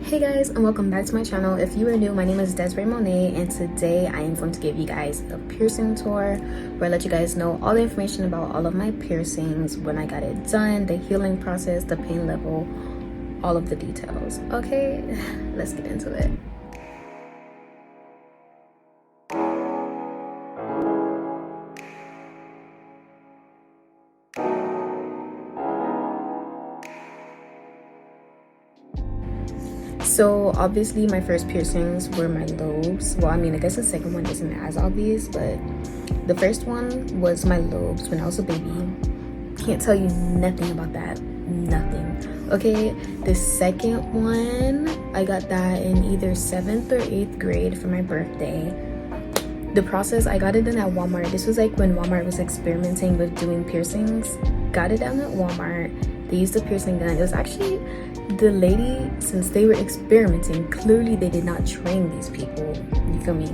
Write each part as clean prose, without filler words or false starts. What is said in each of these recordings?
Hey guys, and welcome back to my channel. If you are new, my name is Desiree Monet, and today I am going to give you guys a piercing tour where I let you guys know all the information about all of my piercings, when I got it done, the healing process, the pain level, all of the details. Okay, let's get into it. So obviously my first piercings were my lobes. Well, I mean, I guess the second one isn't as obvious, but the first one was my lobes when I was a baby. Can't tell you nothing about that, nothing. Okay, the second one, I got that in either 7th or 8th grade for my birthday. The process, I got it done at Walmart. This was like when Walmart was experimenting with doing piercings. Got it done at Walmart. They used a piercing gun. It was actually the lady, since they were experimenting, clearly they did not train these people, you feel me?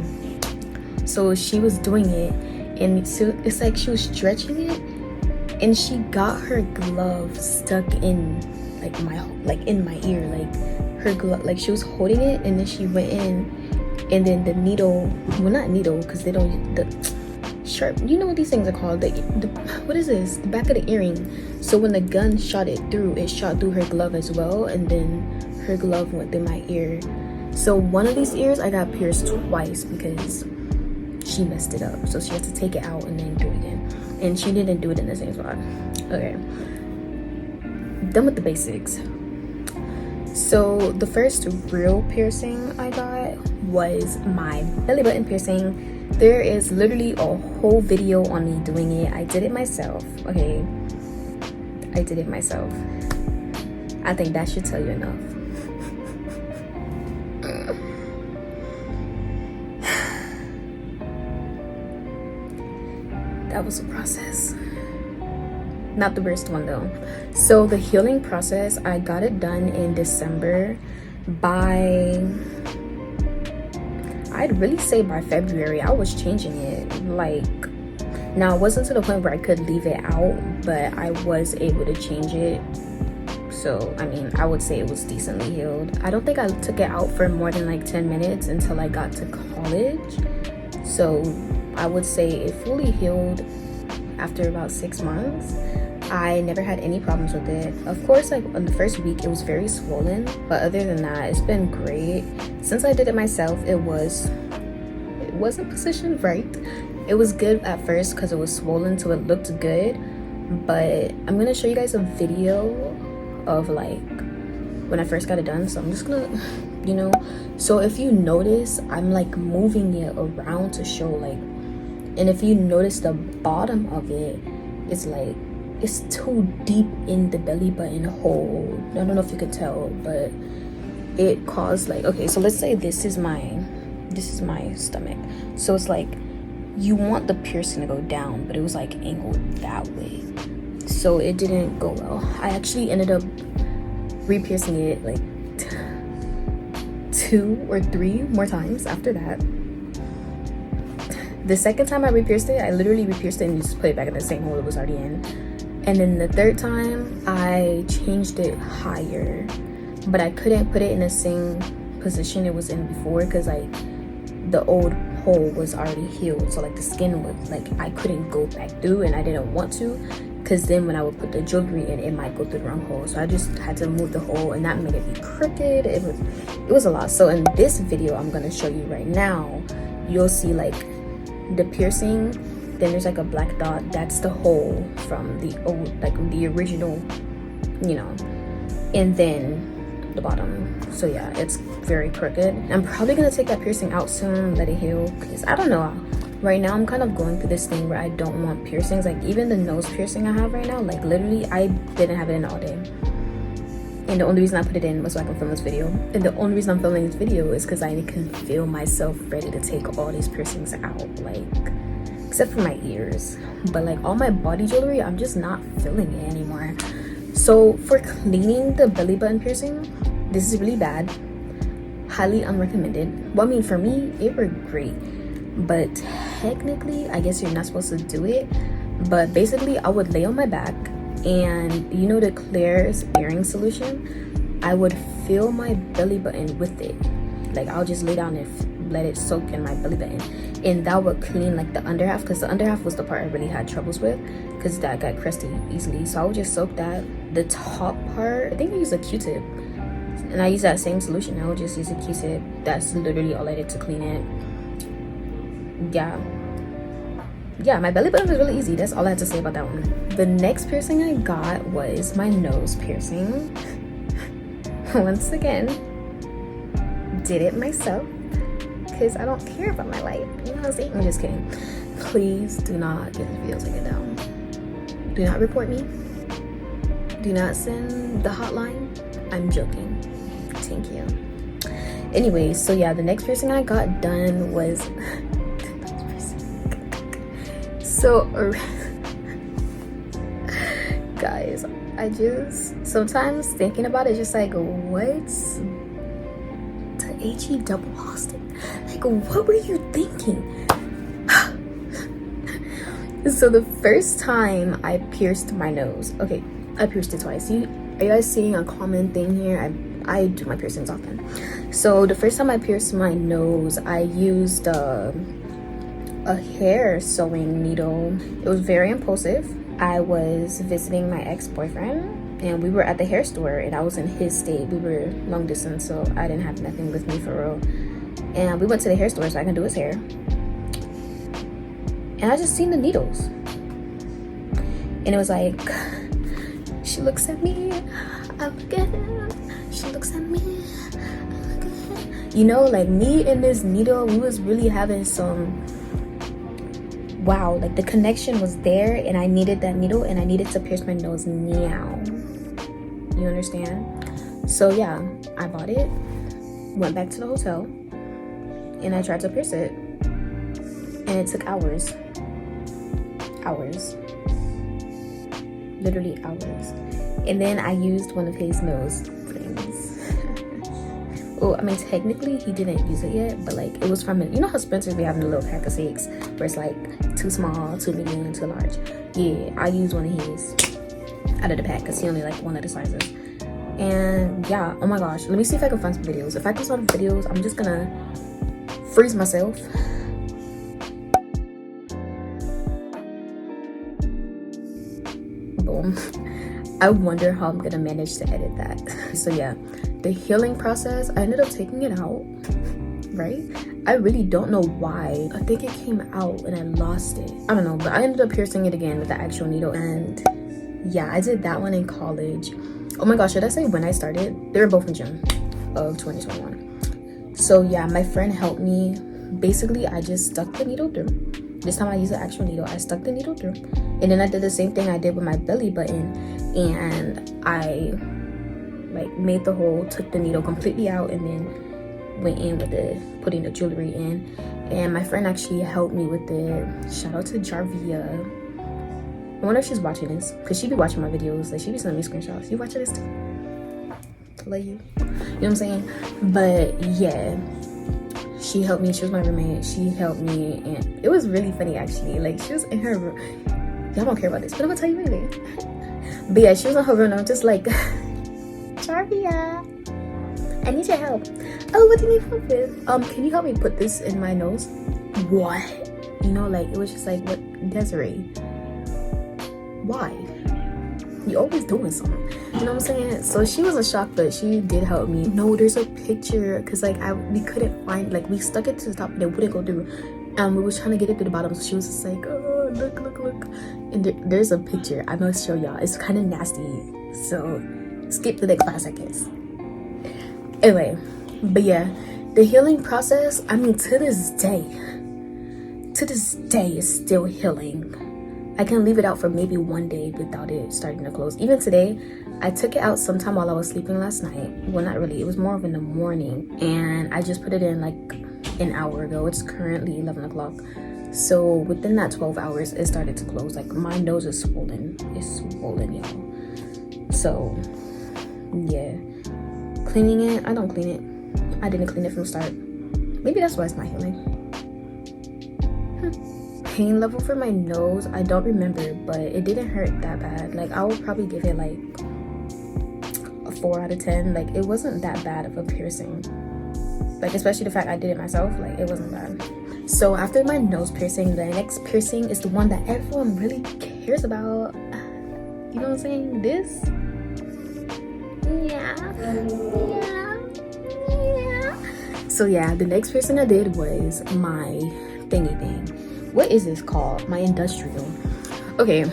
So she was doing it, and so it's like she was stretching it, and she got her glove stuck in in my ear, like her glove, like she was holding it, and then she went in, and then the needle, well, not needle, because they don't, the sharp, you know what these things are called, the what is this, the back of the earring. So when the gun shot through her glove as well, and then her glove went through my ear. So one of these ears I got pierced twice because she messed it up, so she had to take it out and then do it again, and she didn't do it in the same spot. Okay, done with the basics. So the first real piercing I got was my belly button piercing. There is literally a whole video on me doing it. I did it myself, okay? I did it myself. I think that should tell you enough. That was a process. Not the worst one though. So the healing process, I got it done in December. I'd really say by February I was changing it. Like, now it wasn't to the point where I could leave it out, but I was able to change it. So I mean, I would say it was decently healed. I don't think I took it out for more than like 10 minutes until I got to college. So I would say it fully healed after about 6 months. I never had any problems with it. Of course, like on the first week it was very swollen, but other than that, it's been great. Since I did it myself, it wasn't positioned right. It was good at first because it was swollen, so it looked good. But I'm gonna show you guys a video of like when I first got it done. So I'm just gonna, you know, so if you notice, I'm like moving it around to show like, and if you notice the bottom of it, it's like, it's too deep in the belly button hole. I don't know if you could tell, but it caused like, okay, so let's say this is my stomach. So it's like, you want the piercing to go down, but it was like angled that way. So it didn't go well. I actually ended up re-piercing it like 2 or 3 more times after that. The second time I re-pierced it, I literally re-pierced it and just put it back in the same hole it was already in. And then the third time, I changed it higher, but I couldn't put it in the same position it was in before because like the old hole was already healed. So like the skin was like, I couldn't go back through, and I didn't want to, because then when I would put the jewelry in, it might go through the wrong hole. So I just had to move the hole, and that made it be crooked. It was a lot. So in this video I'm gonna show you right now, you'll see like the piercing, then there's like a black dot. That's the hole from the old, like the original, you know, and then the bottom. So yeah, it's very crooked. I'm probably gonna take that piercing out soon, let it heal, because I don't know, right now I'm kind of going through this thing where I don't want piercings. Like even the nose piercing I have right now, like literally I didn't have it in all day, and the only reason I put it in was so I can film this video. And the only reason I'm filming this video is because I can feel myself ready to take all these piercings out, like except for my ears, but like all my body jewelry, I'm just not feeling it anymore. So for cleaning the belly button piercing, this is really bad, highly unrecommended. Well, I mean, for me it worked great, but technically I guess you're not supposed to do it. But basically I would lay on my back, and you know the Claire's earring solution, I would fill my belly button with it. Like I'll just lay down and let it soak in my belly button, and that would clean like the under half, because the under half was the part I really had troubles with, because that got crusty easily. So I would just soak that. The top part, I think I used a Q-tip, and I use that same solution. I would just use a Q-tip. That's literally all I did to clean it. Yeah, my belly button was really easy. That's all I had to say about that one. The next piercing I got was my nose piercing. Once again, did it myself, because I don't care about my life. You know what I'm saying? I'm just kidding. Please do not get this video taken down. Do not report me. Do not send the hotline. I'm joking. Thank you. Anyway, so yeah, the next piercing I got done was so guys, I just sometimes thinking about it, just like, what's the HE double Austin? Like, what were you thinking? So the first time I pierced my nose, okay, I pierced it twice. Are you guys seeing a common thing here? I do my piercings often. So the first time I pierced my nose, I used a hair sewing needle. It was very impulsive. I was visiting my ex-boyfriend, and we were at the hair store, and I was in his state. We were long distance, so I didn't have nothing with me for real. And we went to the hair store so I can do his hair. And I just seen the needles. And it was like, she looks at me, I look at her. She looks at me, I look at her. You know, like me and this needle, we was really having some, wow, like the connection was there, and I needed that needle, and I needed to pierce my nose now. You understand? So yeah, I bought it, went back to the hotel, and I tried to pierce it, and it took hours. Literally hours. And then I used one of his nose things. Oh, I mean, technically he didn't use it yet, but like it was from, you know how Spencer's be having a little pack of 6 where it's like too small, too medium, too large. Yeah, I used one of his out of the pack because he only like one of the sizes. And yeah, oh my gosh, let me see if I can find some videos. If I can find videos, I'm just gonna freeze myself. Boom. I wonder how I'm gonna manage to edit that. So yeah, the healing process, I ended up taking it out, right? I really don't know why. I think it came out and I lost it. I don't know, but I ended up piercing it again with the actual needle. And yeah, I did that one in college. Oh my gosh, should I say when I started? They were both in June of 2021. So yeah, my friend helped me. Basically, I just stuck the needle through. This time I used the actual needle. I stuck the needle through. And then I did the same thing I did with my belly button. And I like made the hole, took the needle completely out, and then went in with putting the jewelry in. And my friend actually helped me with it. Shout out to Jarvia. I wonder if she's watching this, because she be watching my videos. Like, she be sending me screenshots. You watching this too? Love you. You know what I'm saying? But yeah, she helped me. She was my roommate. She helped me, and it was really funny actually. Like, she was in her room. Y'all don't care about this, but I'm gonna tell you anyway. But yeah, she was in her room, and I'm just like, Jarvia, I need your help. Oh, what do you need help with? Can you help me put this in my nose? What? You know, like, it was just like, what, Desiree? Why? You always doing something. You know what I'm saying? So she was in shock, but she did help me. No, there's a picture, because like we couldn't find, like, we stuck it to the top and it wouldn't go through. We was trying to get it to the bottom, so she was just like, oh, look. And there's a picture. I must show y'all. It's kind of nasty, so skip the next 5 seconds. Anyway, but yeah, the healing process, I mean, to this day it's still healing. I can leave it out for maybe 1 day without it starting to close. Even today, I took it out sometime while I was sleeping last night. Well, not really, it was more of in the morning, and I just put it in like an hour ago. It's currently 11 o'clock. So within that 12 hours, it started to close. Like, my nose is swollen. It's swollen, y'all. So yeah, cleaning it, I don't clean it. I didn't clean it from the start. Maybe that's why it's not healing. Pain level for my nose, I don't remember, but it didn't hurt that bad. Like, I would probably give it like a 4 out of 10. Like, it wasn't that bad of a piercing. Like, especially the fact I did it myself, like, it wasn't bad. So after my nose piercing, the next piercing is the one that everyone really cares about. You know what I'm saying? This. Yeah. So yeah, the next piercing I did was my thingy thing. What is this called? My industrial. Okay,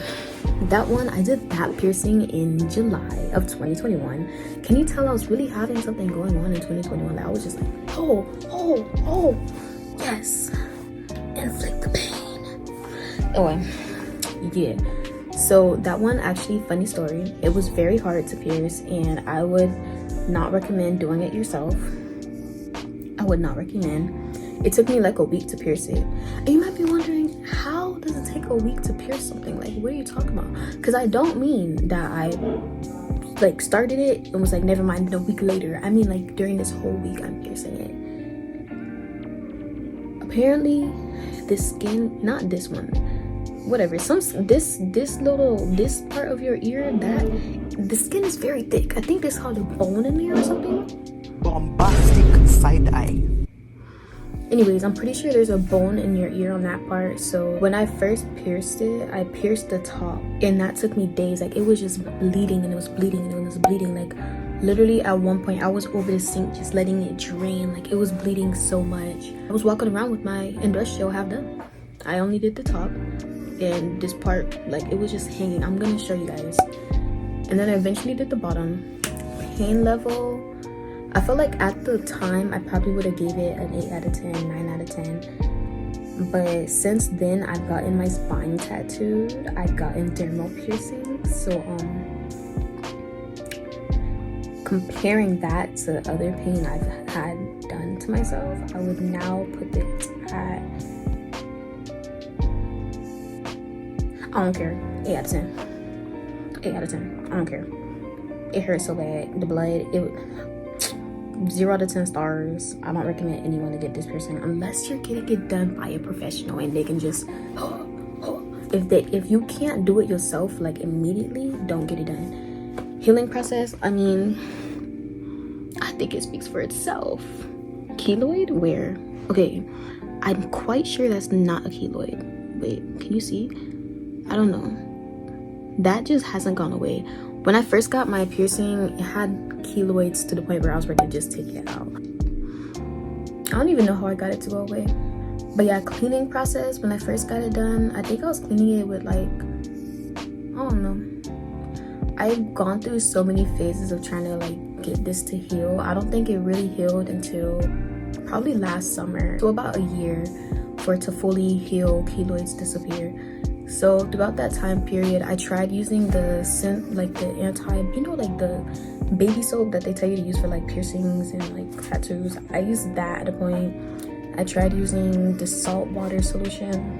that one, I did that piercing in July of 2021. Can you tell I was really having something going on in 2021? Like, I was just like, oh, yes, inflict the pain. Anyway, yeah. So that one, actually, funny story, it was very hard to pierce, and I would not recommend doing it yourself. I would not recommend. It took me like a week to pierce it. And you might be wondering, how does it take a week to pierce something? Like, what are you talking about? Because I don't mean that I like started it and was like, never mind, a week later. I mean, like, during this whole week I'm piercing it. Apparently the skin, not this one, whatever, this part of your ear, that the skin is very thick. I think there's called a bone in there or something. Bombastic side eye. Anyways, I'm pretty sure there's a bone in your ear on that part. So when I first pierced it, I pierced the top, and that took me days. Like, it was just bleeding, and it was bleeding, and it was bleeding. Like, literally at one point I was over the sink just letting it drain. Like, it was bleeding so much. I was walking around with my industrial half done. I only did the top, and this part, like, it was just hanging. I'm gonna show you guys. And then I eventually did the bottom. Pain level, I feel like at the time I probably would have gave it an 8 out of 10, 9 out of 10. But since then, I've gotten my spine tattooed. I've gotten dermal piercings. So comparing that to other pain I've had done to myself, I would now put it at, I don't care, 8 out of 10. 8 out of 10. I don't care. It hurts so bad. The blood, 0 out of 10 stars. I don't recommend anyone to get this piercing unless you're getting it done by a professional and they can just if you can't do it yourself, like, immediately, don't get it done. Healing process, I mean, I think it speaks for itself. Keloid? Where? Okay, I'm quite sure that's not a keloid. Wait, can you see? I don't know. That just hasn't gone away. When I first got my piercing, it had keloids to the point where I was ready to just take it out. I don't even know how I got it to go away. But yeah, cleaning process, when I first got it done, I think I was cleaning it with, like, I don't know. I've gone through so many phases of trying to, like, get this to heal. I don't think it really healed until probably last summer. So about a year for it to fully heal, keloids disappear. So throughout that time period, I tried using the the baby soap that they tell you to use for, like, piercings and, like, tattoos. I used that at a point. I tried using the salt water solution.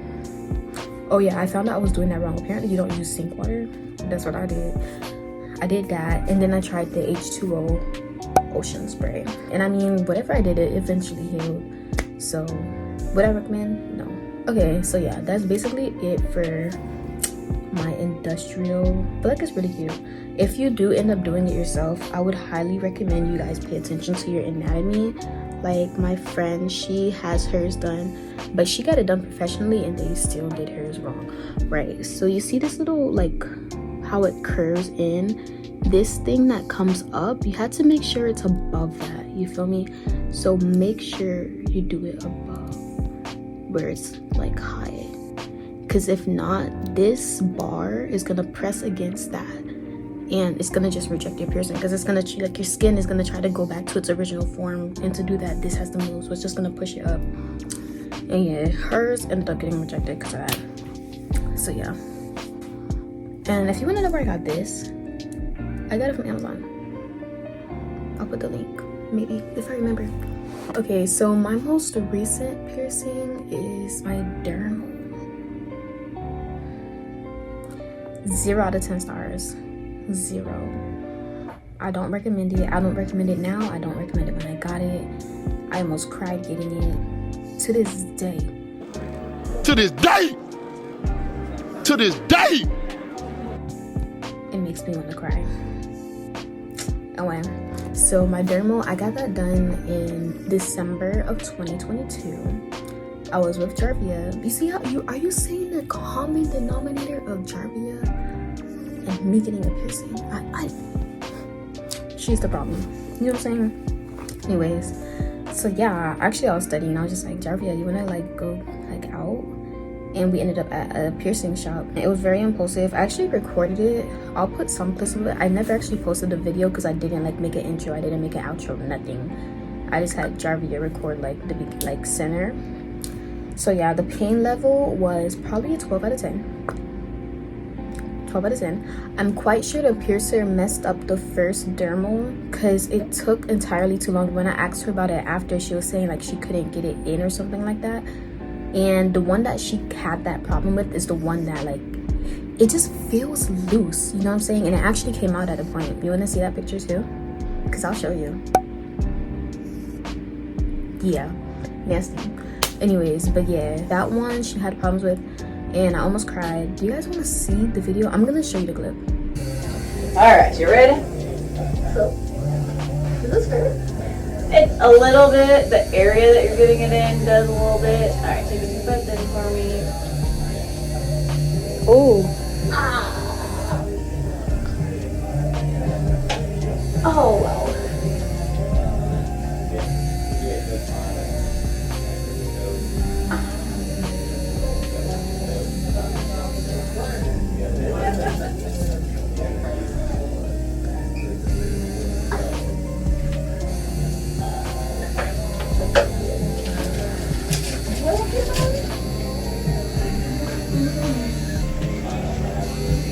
Oh yeah, I found out I was doing that wrong. Apparently you don't use sink water. That's what I did. I did that, and then I tried the H2O ocean spray. And I mean, whatever I did, it eventually healed. So would I recommend? No. Okay, so yeah, that's basically it for my industrial. I feel like it's really cute. If you do end up doing it yourself, I would highly recommend you guys pay attention to your anatomy. Like, my friend, she has hers done, but she got it done professionally and they still did hers wrong, right? So you see this little, like, how it curves in, this thing that comes up, you had to make sure it's above that, you feel me? So make sure you do it above where it's, like, high, because if not, this bar is gonna press against that and it's gonna just reject your piercing, because it's gonna, like, your skin is gonna try to go back to its original form, and to do that, this has to move, so it's just gonna push it up. And yeah, hers ended up getting rejected because of that. So yeah. And if you want to know where I got this, I got it from Amazon. I'll put the link, maybe, if I remember. Okay, so my most recent piercing is my dermal. 0 out of 10 stars. 0. I don't recommend it. I don't recommend it now. I don't recommend it when I got it. I almost cried getting it. To this day. To this day! To this day! It makes me want to cry. Okay, so my dermal, I got that done in December of 2022. I was with Jarvia. You see how are you seeing the common denominator of Jarvia and me getting a piercing? She's the problem. You know what I'm saying? Anyways, so yeah, actually I was studying. I was just like, Jarvia, you wanna like go like out? And we ended up at a piercing shop. It was very impulsive. I actually recorded it. I'll put some clips of it. I never actually posted the video because I didn't like make an intro. I didn't make an outro, nothing. I just had Jarvia record like the like center. So yeah, the pain level was probably a 12 out of 10. 12 out of 10. I'm quite sure the piercer messed up the first dermal because it took entirely too long. When I asked her about it after, she was saying like she couldn't get it in or something like that. And the one that she had that problem with is the one that like it just feels loose, you know what I'm saying? And it actually came out at a point. You want to see that picture too? Because I'll show you. Yeah, nasty. Anyways, but yeah, that one she had problems with and I almost cried. Do you guys want to see the video? I'm gonna show you the clip. All right, you ready? So, does this hurt? It's a little bit. The area that you're getting it in does a little bit. All right, take a deep breath in for me. Oh. Oh, wow.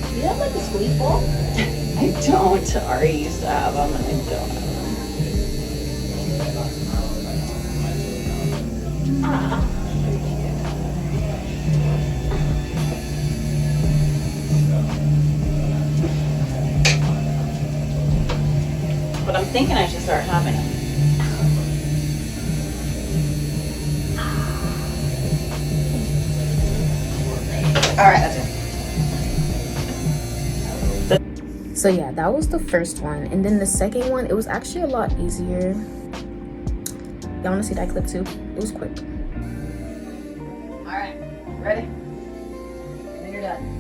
You have like a squeeze ball? I don't. Ari used to have them and I don't have them. Ah. But I'm thinking I should start having it. All right, that's it. So yeah, that was the first one. And then the second one, it was actually a lot easier. Y'all wanna see that clip too? It was quick. All right, ready? When you're done.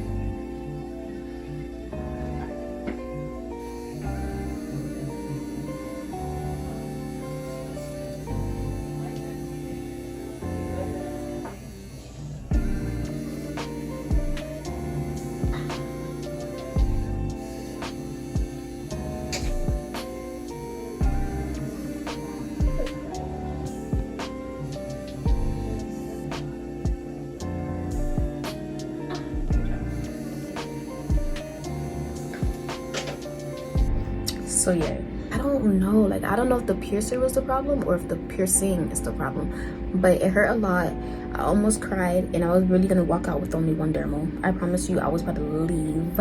So yeah, I don't know. Like, I don't know if the piercer was the problem or if the piercing is the problem. But it hurt a lot. I almost cried and I was really gonna walk out with only one dermal. I promise you, I was about to leave.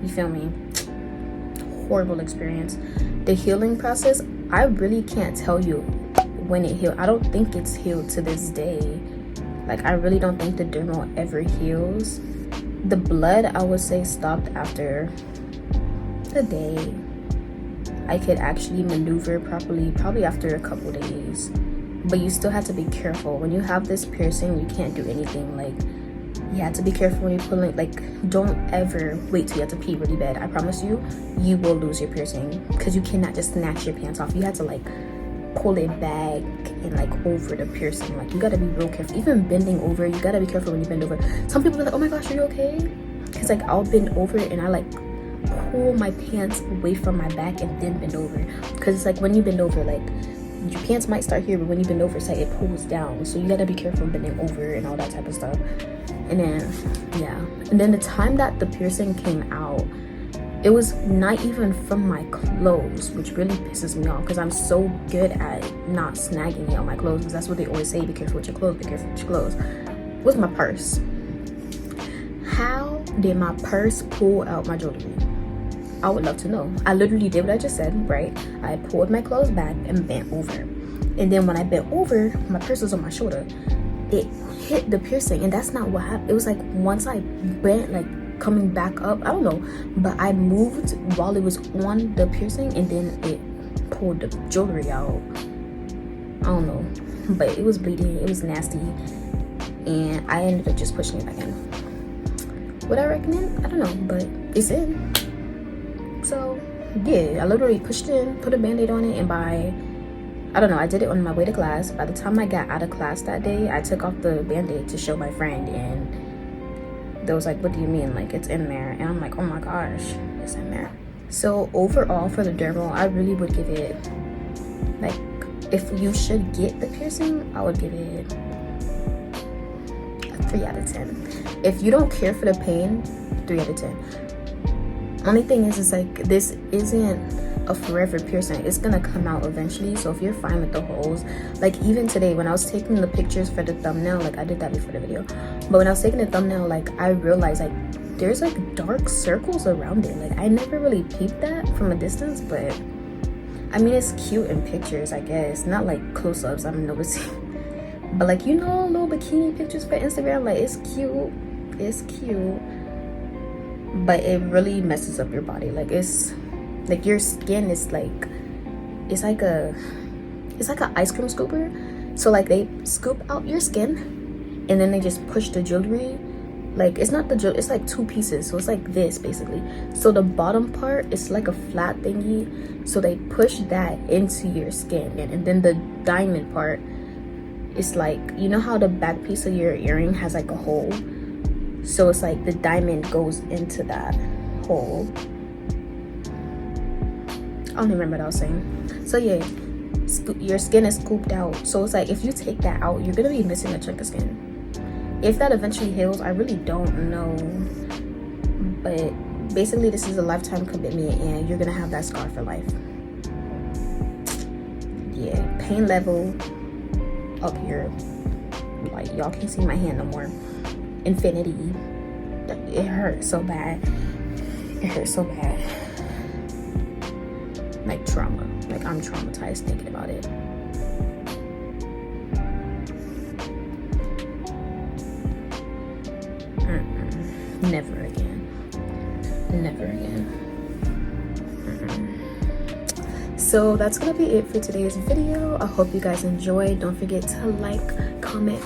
You feel me? Horrible experience. The healing process, I really can't tell you when it healed. I don't think it's healed to this day. Like, I really don't think the dermal ever heals. The blood, I would say, stopped after a day. I could actually maneuver properly probably after a couple days. But you still have to be careful. When you have this piercing, you can't do anything. Like, you have to be careful when you're pulling. Like, don't ever wait till you have to pee really bad. I promise you, you will lose your piercing because you cannot just snatch your pants off. You have to like pull it back and like over the piercing. Like, you gotta be real careful. Even bending over, you gotta be careful when you bend over. Some people are like, oh my gosh, are you okay? Because like I'll bend over and I like pull my pants away from my back and then bend over. Because it's like when you bend over, like your pants might start here, but when you bend over, it's like it pulls down. So you gotta be careful bending over and all that type of stuff. And then yeah, and then the time that the piercing came out, it was not even from my clothes, which really pisses me off because I'm so good at not snagging it on my clothes, because that's what they always say, be careful with your clothes, be careful with your clothes. It was my purse. How did my purse pull out my jewelry? I would love to know. I literally did what I just said, right? I pulled my clothes back and bent over. And then when I bent over, my purse was on my shoulder. It hit the piercing, and that's not what happened. It was like once I bent like coming back up. I don't know, but I moved while it was on the piercing, and then it pulled the jewelry out. I don't know, but it was bleeding, it was nasty, and I ended up just pushing it back in. Would I recommend? I don't know, but it's in. So yeah, I literally pushed it in, put a band-aid on it, and I don't know, I did it on my way to class. By the time I got out of class that day, I took off the band-aid to show my friend, and they was like, what do you mean, like it's in there? And I'm like, oh my gosh, it's in there. So overall for the dermal, I really would give it, like, if you should get the piercing, I would give it a 3 out of 10. If you don't care for the pain, 3 out of 10. Only thing is like, this isn't a forever piercing. It's gonna come out eventually. So if you're fine with the holes, like even today when I was taking the pictures for the thumbnail, like I did that before the video, but when I was taking the thumbnail, like I realized like there's like dark circles around it. Like I never really peeped that from a distance, but I mean it's cute in pictures, I guess, not like close-ups I'm noticing, but like, you know, little bikini pictures for Instagram, like it's cute, but it really messes up your body. Like it's like your skin is like, it's like a ice cream scooper. So like they scoop out your skin and then they just push the jewelry. Like it's not the jewelry, it's like 2 pieces, so it's like this basically. So the bottom part is like a flat thingy, so they push that into your skin, and then the diamond part is like, you know how the back piece of your earring has like a hole, so it's like the diamond goes into that hole. I don't remember what I was saying. So yeah, your skin is scooped out, so it's like if you take that out, you're gonna be missing a chunk of skin. If that eventually heals, I really don't know, but basically this is a lifetime commitment and you're gonna have that scar for life. Yeah, pain level up here, like y'all can't see my hand no more. Infinity. It hurts so bad. It hurts so bad. Like trauma. Like I'm traumatized thinking about it. Never again. Never again. So that's gonna be it for today's video. I hope you guys enjoyed. Don't forget to like, comment,